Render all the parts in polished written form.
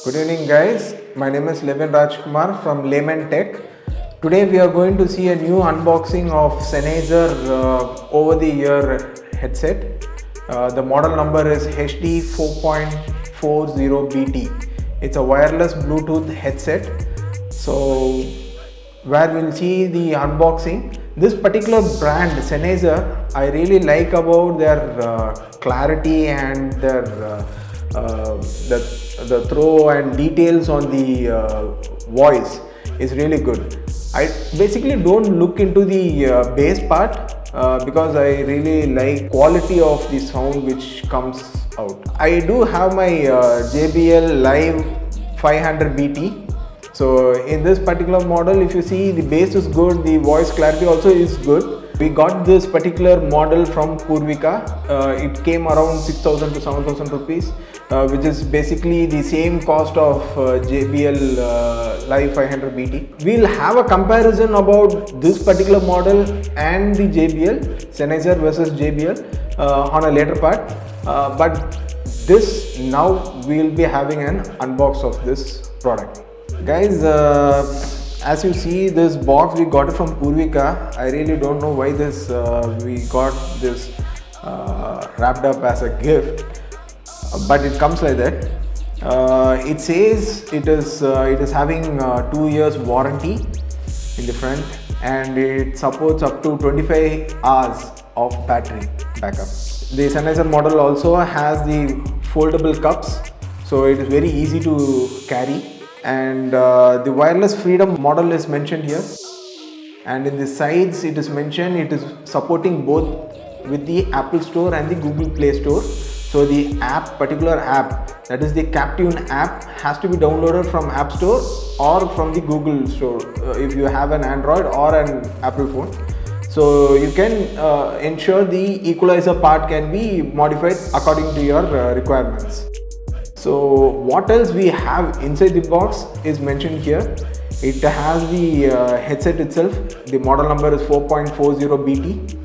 Good evening guys, my name is Levin Rajkumar from Layman Tech. Today we are going to see a new unboxing of Sennheiser over the ear headset. The model number is HD 4.40BT. It's a wireless Bluetooth headset. So where we'll see the unboxing. This particular brand Sennheiser, I really like about their clarity and their the throw and details on the voice is really good. I basically don't look into the bass part because I really like quality of the sound which comes out. I do have my JBL Live 500BT. So in this particular model, if you see, the bass is good, the voice clarity also is good. We got this particular model from Purvika. It came around 6,000 to 7,000 rupees, which is basically the same cost of JBL Live 500BT. We'll have a comparison about this particular model and the JBL, Sennheiser versus JBL on a later part. But this, now we'll be having an unbox of this product. Guys, as you see, this box we got it from Purvika. I really don't know why this we got this wrapped up as a gift, but it comes like that. It says it is having 2 years warranty in the front, and it supports up to 25 hours of battery backup. The Sennheiser model also has the foldable cups, so it is very easy to carry. And the wireless freedom model is mentioned here, and in the sides it is mentioned it is supporting both with the Apple Store and the Google Play Store. So the particular app, that is the Captune app, has to be downloaded from App Store or from the Google Store if you have an Android or an Apple phone. So you can ensure the equalizer part can be modified according to your requirements. So what else we have inside the box is mentioned here. It has the headset itself. The model number is 4.40BT.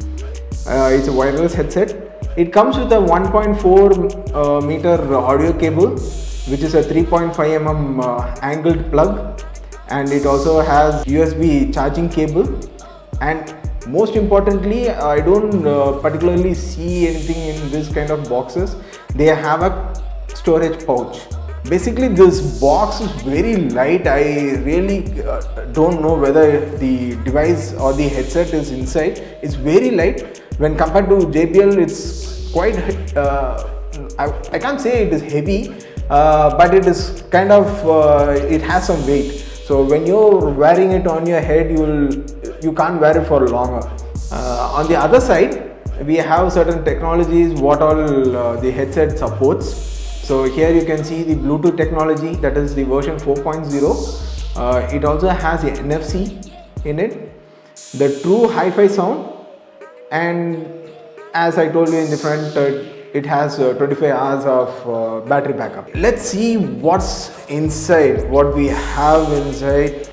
It's a wireless headset. It comes with a 1.4 meter audio cable, which is a 3.5 angled plug, and it also has USB charging cable. And most importantly, I don't particularly see anything in this kind of boxes. They have a storage pouch. Basically this box is very light. I really don't know whether the device or the headset is inside. It's very light when compared to JBL. It's quite I can't say it is heavy, but it is kind of it has some weight. So when you're wearing it on your head, you can't wear it for longer. On the other side, we have certain technologies what all the headset supports. So here you can see the Bluetooth technology, that is the version 4.0. It also has the NFC in it, the true hi-fi sound, and as I told you in the front, it has 25 hours of battery backup. Let's see what's inside, what we have inside.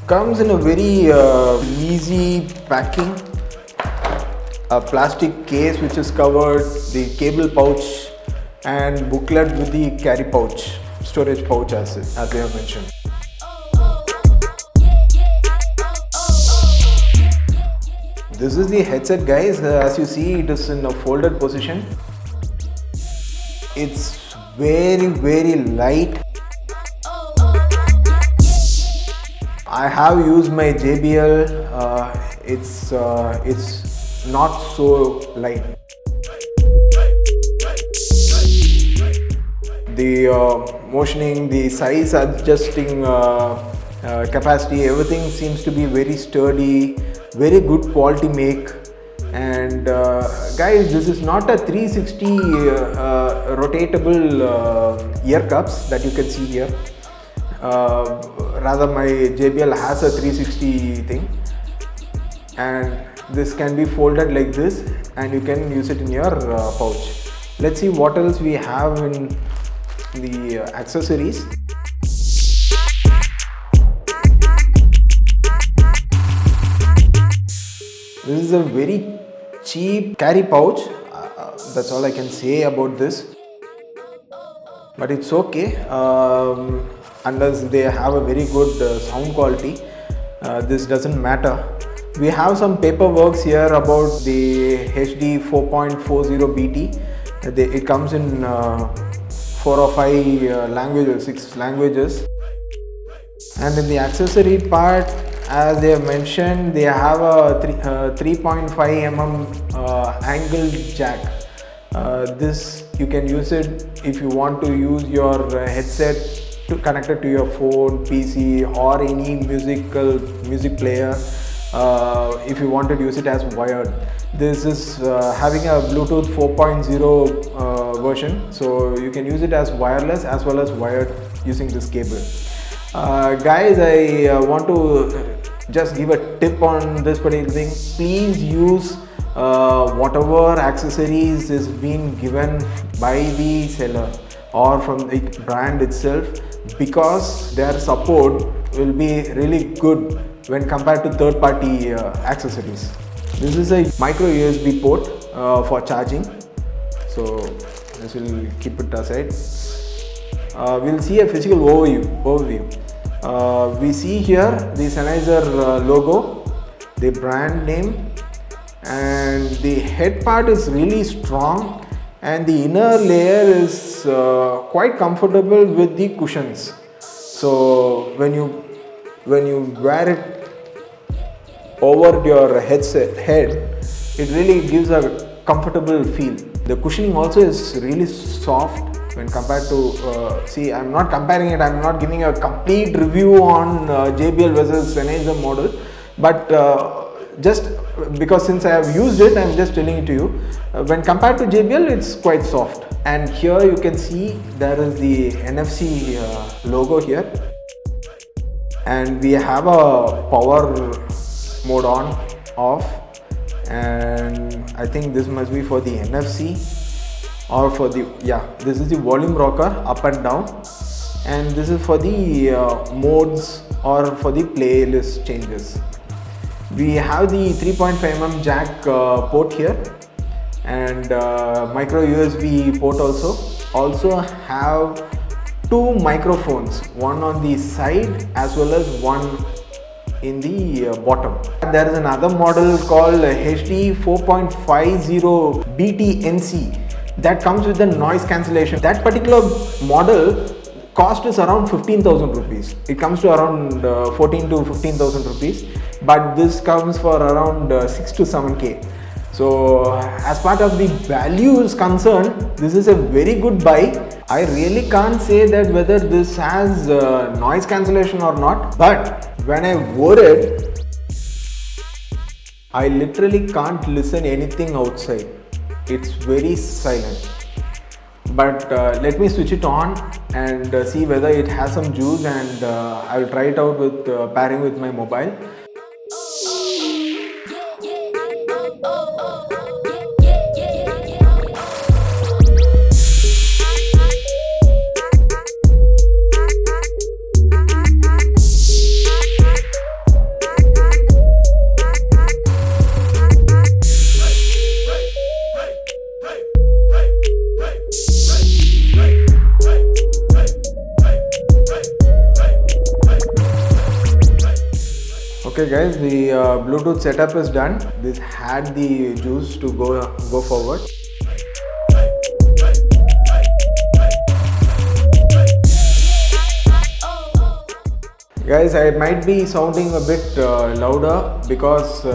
Comes in a very easy packing, a plastic case which is covered, the cable pouch and booklet with the carry pouch, storage pouch as we have mentioned. This is the headset guys. As you see, it is in a folded position. It's very light. I have used my JBL. It's not so light. The motioning, the size adjusting capacity, everything seems to be very sturdy, very good quality make. And guys, this is not a 360 rotatable ear cups that you can see here. Rather my JBL has a 360 thing, and this can be folded like this and you can use it in your pouch. Let's see what else we have in the accessories. This is a very cheap carry pouch. That's all I can say about this. But it's okay, unless they have a very good sound quality. This doesn't matter. We have some paperwork here about the HD 4.40 BT. It comes in 4 or 5 languages, 6 languages. And in the accessory part, as they have mentioned, they have a 3.5 mm angled jack. This you can use it if you want to use your headset to connect it to your phone, PC, or any music player. If you want to use it as wired. This is having a Bluetooth 4.0 version, so you can use it as wireless as well as wired using this cable. Guys, I want to just give a tip on this particular thing. Please use whatever accessories is being given by the seller or from the brand itself, because their support will be really good when compared to third-party accessories. This is a micro USB port for charging, so this will keep it aside. We'll see a physical overview. We see here the Sennheiser logo, the brand name, and the head part is really strong, and the inner layer is quite comfortable with the cushions. So when you wear it over your head, it really gives a comfortable feel. The cushioning also is really soft when compared to, see, I'm not comparing it, I'm not giving a complete review on JBL versus Sennheiser model, but just because since I have used it, I'm just telling it to you. When compared to JBL, it's quite soft. And here you can see there is the NFC logo here, and we have a power mode on, off, and I think this must be for the NFC or for the, yeah, this is the volume rocker up and down, and this is for the modes or for the playlist changes. We have the 3.5 mm jack port here, and micro USB port also have 2 microphones, one on the side as well as one in the bottom. There is another model called HD 4.50 BT-NC that comes with the noise cancellation. That particular model cost is around 15,000 rupees. It comes to around 14 to 15,000 rupees, but this comes for around 6 to 7k. So as part of the value is concerned, this is a very good buy. I really can't say that whether this has noise cancellation or not, but when I wore it, I literally can't listen anything outside. It's very silent. But let me switch it on and see whether it has some juice, and I'll try it out with pairing with my mobile. Okay guys, the Bluetooth setup is done. This had the juice to go forward. Guys, I might be sounding a bit louder because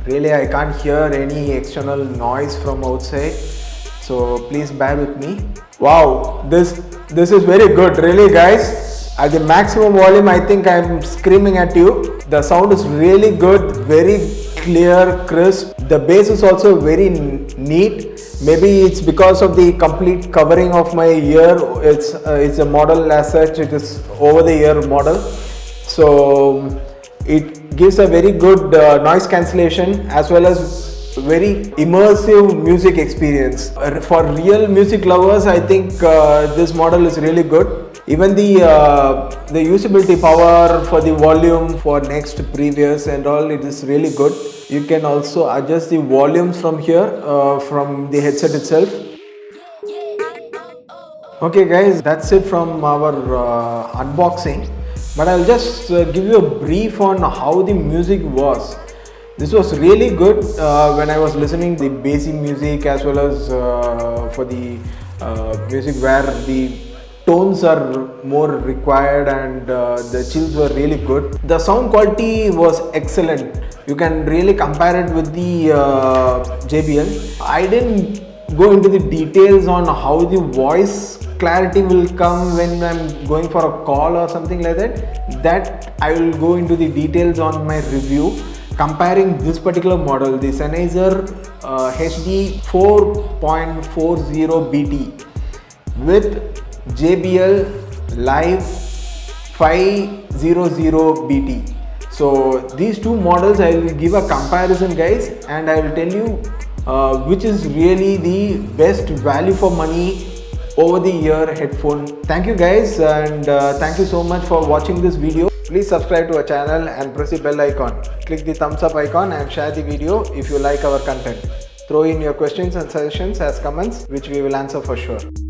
really I can't hear any external noise from outside, so please bear with me. Wow, this is very good, really guys. At the maximum volume, I think I'm screaming at you. The sound is really good, very clear, crisp. The bass is also very neat. Maybe it's because of the complete covering of my ear. It's a model as such. It is over the ear model, so it gives a very good noise cancellation as well as very immersive music experience. For real music lovers, I think this model is really good. Even the usability power for the volume for next, previous and all, it is really good. You can also adjust the volumes from here, from the headset itself. Okay guys, that's it from our unboxing, but I'll just give you a brief on how the music was. This was really good when I was listening the bassy music, as well as for the music where the tones are more required, and the chills were really good. The sound quality was excellent. You can really compare it with the JBL. I didn't go into the details on how the voice clarity will come when I'm going for a call or something like that. That I will go into the details on my review, comparing this particular model, the Sennheiser HD 4.40 BT with JBL Live 500 BT. So these two models I will give a comparison guys, and I will tell you which is really the best value for money over the ear headphone. Thank you guys, and thank you so much for watching this video. Please subscribe to our channel and press the bell icon. Click the thumbs up icon and share the video if you like our content. Throw in your questions and suggestions as comments, which we will answer for sure.